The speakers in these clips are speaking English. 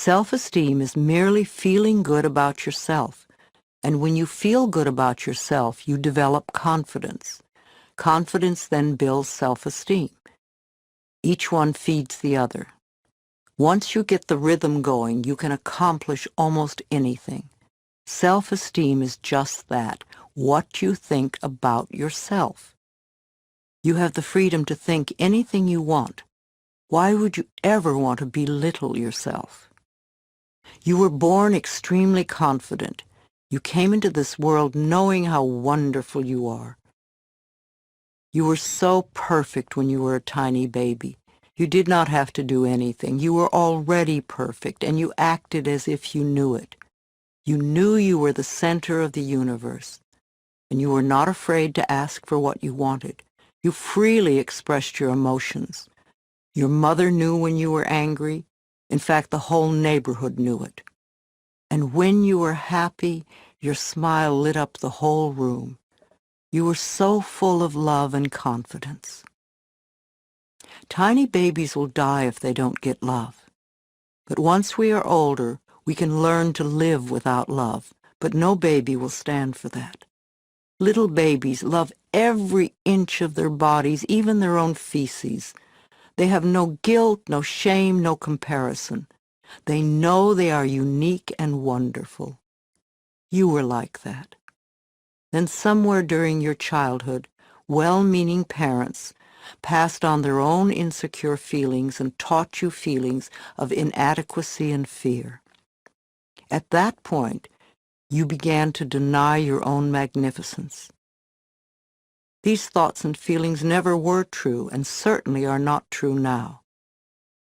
Self-esteem is merely feeling good about yourself. And when you feel good about yourself, you develop confidence. Confidence then builds self-esteem. Each one feeds the other. Once you get the rhythm going, you can accomplish almost anything. Self-esteem is just that, what you think about yourself. You have the freedom to think anything you want. Why would you ever want to belittle yourself? You were born extremely confident. You came into this world knowing how wonderful you are. You were so perfect when you were a tiny baby. You did not have to do anything. You were already perfect, and you acted as if you knew it. You knew you were the center of the universe, and you were not afraid to ask for what you wanted. You freely expressed your emotions. Your mother knew when you were angry. In fact, the whole neighborhood knew it. And when you were happy, your smile lit up the whole room. You were so full of love and confidence. Tiny babies will die if they don't get love. But once we are older, we can learn to live without love, but no baby will stand for that. Little babies love every inch of their bodies, even their own feces. They have no guilt, no shame, no comparison. They know they are unique and wonderful. You were like that. Then somewhere during your childhood, well-meaning parents passed on their own insecure feelings and taught you feelings of inadequacy and fear. At that point, you began to deny your own magnificence. These thoughts and feelings never were true and certainly are not true now.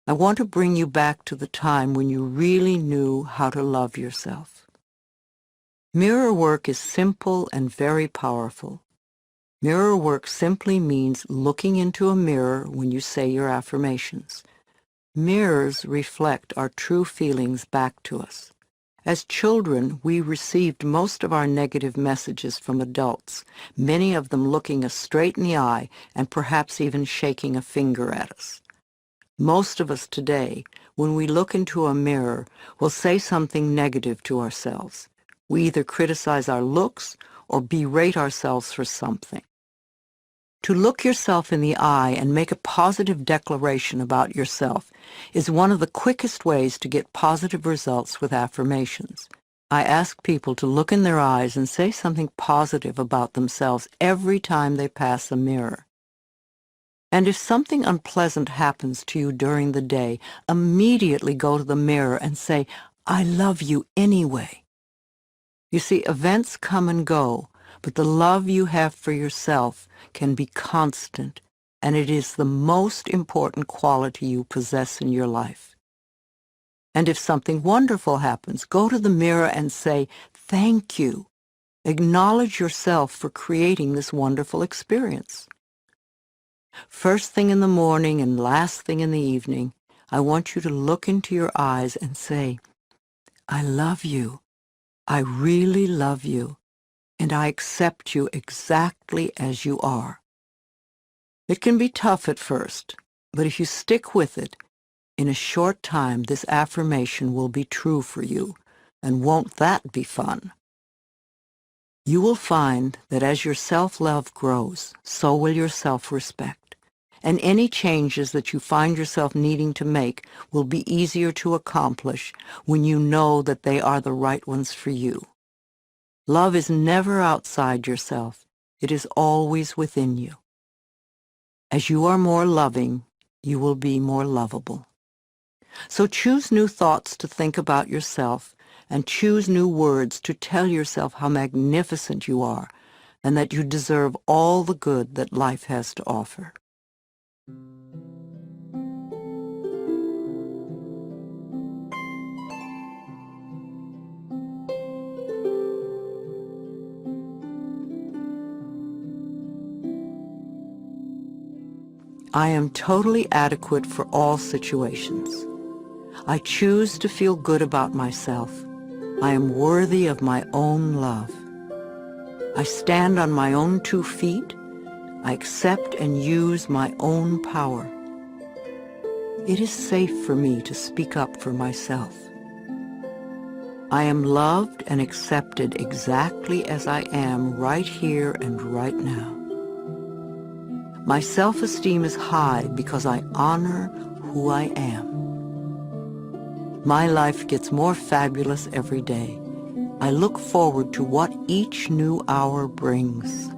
I want to bring you back to the time when you really knew how to love yourself. Mirror work is simple and very powerful. Mirror work simply means looking into a mirror when you say your affirmations. Mirrors reflect our true feelings back to us. As children, we received most of our negative messages from adults, many of them looking us straight in the eye and perhaps even shaking a finger at us. Most of us today, when we look into a mirror, will say something negative to ourselves. We either criticize our looks or berate ourselves for something. To look yourself in the eye and make a positive declaration about yourself is one of the quickest ways to get positive results with affirmations. I ask people to look in their eyes and say something positive about themselves every time they pass a mirror. And if something unpleasant happens to you during the day, immediately go to the mirror and say, "I love you anyway." You see, events come and go, but the love you have for yourself can be constant, and it is the most important quality you possess in your life. And if something wonderful happens, go to the mirror and say, "Thank you." Acknowledge yourself for creating this wonderful experience. First thing in the morning and last thing in the evening, I want you to look into your eyes and say, "I love you. I really love you, and I accept you exactly as you are." It can be tough at first, but if you stick with it, in a short time this affirmation will be true for you, and won't that be fun? You will find that as your self-love grows, so will your self-respect, and any changes that you find yourself needing to make will be easier to accomplish when you know that they are the right ones for you. Love is never outside yourself. It is always within you. As you are more loving, you will be more lovable. So choose new thoughts to think about yourself, and choose new words to tell yourself how magnificent you are and that you deserve all the good that life has to offer. I am totally adequate for all situations. I choose to feel good about myself. I am worthy of my own love. I stand on my own 2 feet. I accept and use my own power. It is safe for me to speak up for myself. I am loved and accepted exactly as I am right here and right now. My self-esteem is high because I honor who I am. My life gets more fabulous every day. I look forward to what each new hour brings.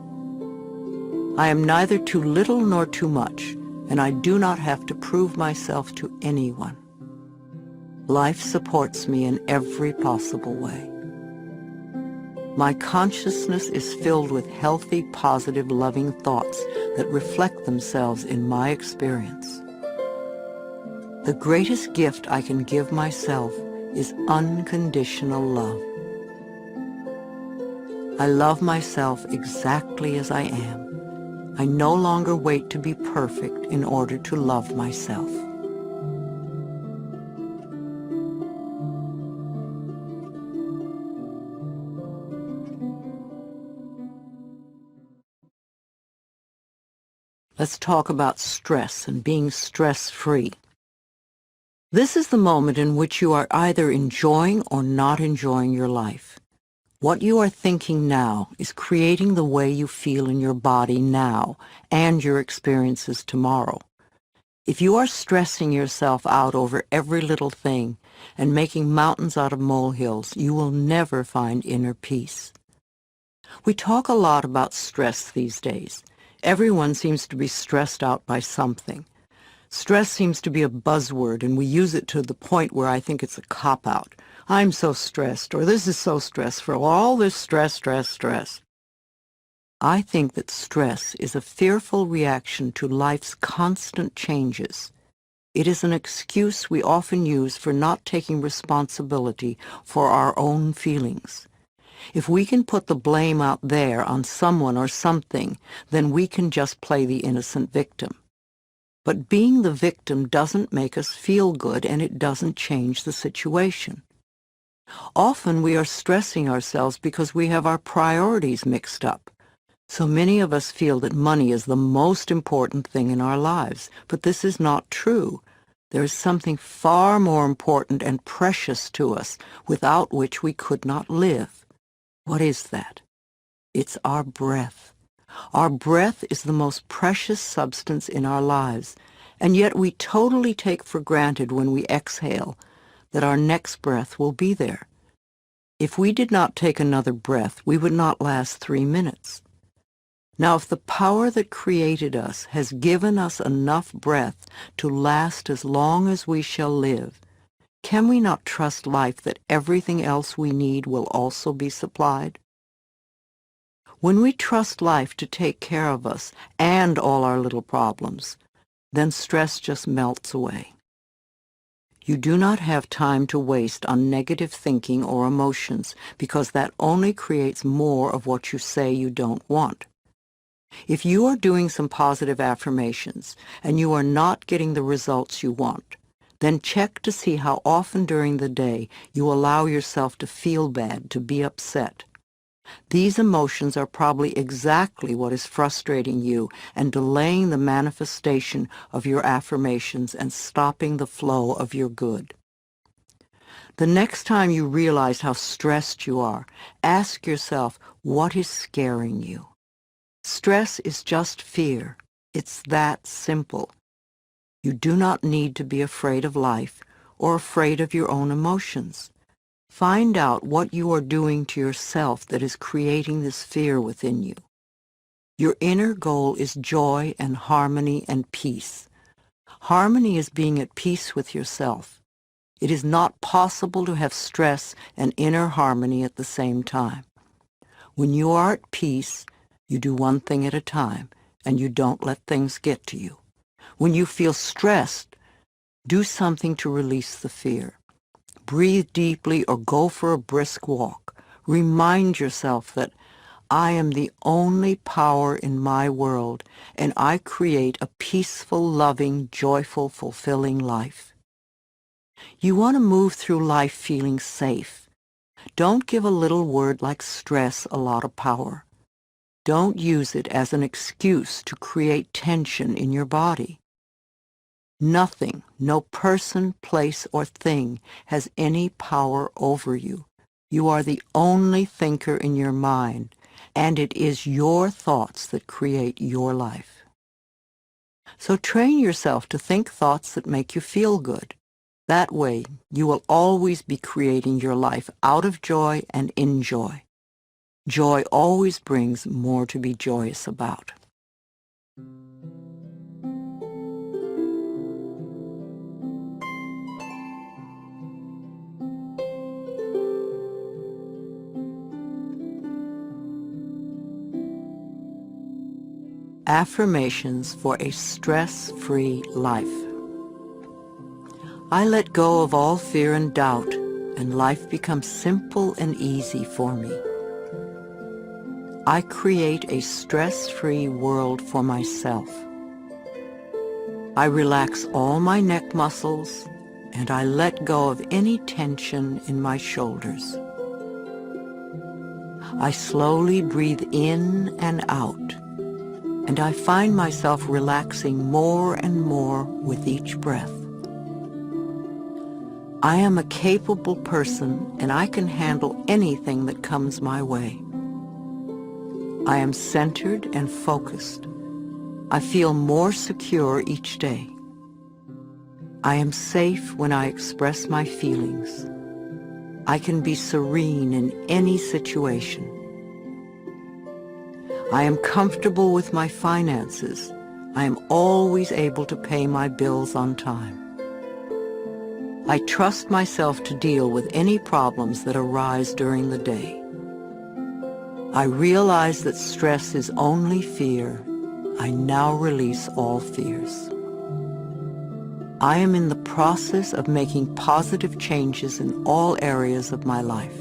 I am neither too little nor too much, and I do not have to prove myself to anyone. Life supports me in every possible way. My consciousness is filled with healthy, positive, loving thoughts that reflect themselves in my experience. The greatest gift I can give myself is unconditional love. I love myself exactly as I am. I no longer wait to be perfect in order to love myself. Let's talk about stress and being stress-free. This is the moment in which you are either enjoying or not enjoying your life. What you are thinking now is creating the way you feel in your body now and your experiences tomorrow. If you are stressing yourself out over every little thing and making mountains out of molehills, you will never find inner peace. We talk a lot about stress these days. Everyone seems to be stressed out by something. Stress seems to be a buzzword, and we use it to the point where I think it's a cop-out. I'm so stressed, or this is so stressful, all this stress, stress, stress. I think that stress is a fearful reaction to life's constant changes. It is an excuse we often use for not taking responsibility for our own feelings. If we can put the blame out there on someone or something, then we can just play the innocent victim. But being the victim doesn't make us feel good, and it doesn't change the situation. Often we are stressing ourselves because we have our priorities mixed up. So many of us feel that money is the most important thing in our lives, but this is not true. There is something far more important and precious to us, without which we could not live. What is that? It's our breath. Our breath is the most precious substance in our lives, and yet we totally take for granted when we exhale that our next breath will be there. If we did not take another breath, we would not last 3 minutes. Now, if the power that created us has given us enough breath to last as long as we shall live, can we not trust life that everything else we need will also be supplied? When we trust life to take care of us and all our little problems, then stress just melts away. You do not have time to waste on negative thinking or emotions, because that only creates more of what you say you don't want. If you are doing some positive affirmations and you are not getting the results you want, then check to see how often during the day you allow yourself to feel bad, to be upset. These emotions are probably exactly what is frustrating you and delaying the manifestation of your affirmations and stopping the flow of your good. The next time you realize how stressed you are, ask yourself, what is scaring you? Stress is just fear. It's that simple. You do not need to be afraid of life or afraid of your own emotions. Find out what you are doing to yourself that is creating this fear within you. Your inner goal is joy and harmony and peace. Harmony is being at peace with yourself. It is not possible to have stress and inner harmony at the same time. When you are at peace, you do one thing at a time, and you don't let things get to you. When you feel stressed, do something to release the fear. Breathe deeply or go for a brisk walk. Remind yourself that I am the only power in my world, and I create a peaceful, loving, joyful, fulfilling life. You want to move through life feeling safe. Don't give a little word like stress a lot of power. Don't use it as an excuse to create tension in your body. Nothing, no person, place, or thing has any power over you. You are the only thinker in your mind, and it is your thoughts that create your life. So train yourself to think thoughts that make you feel good. That way, you will always be creating your life out of joy and in joy. Joy always brings more to be joyous about. Affirmations for a stress-free life. I let go of all fear and doubt, and life becomes simple and easy for me. I create a stress-free world for myself. I relax all my neck muscles, and I let go of any tension in my shoulders. I slowly breathe in and out, and I find myself relaxing more and more with each breath. I am a capable person, and I can handle anything that comes my way. I am centered and focused. I feel more secure each day. I am safe when I express my feelings. I can be serene in any situation. I am comfortable with my finances. I am always able to pay my bills on time. I trust myself to deal with any problems that arise during the day. I realize that stress is only fear. I now release all fears. I am in the process of making positive changes in all areas of my life.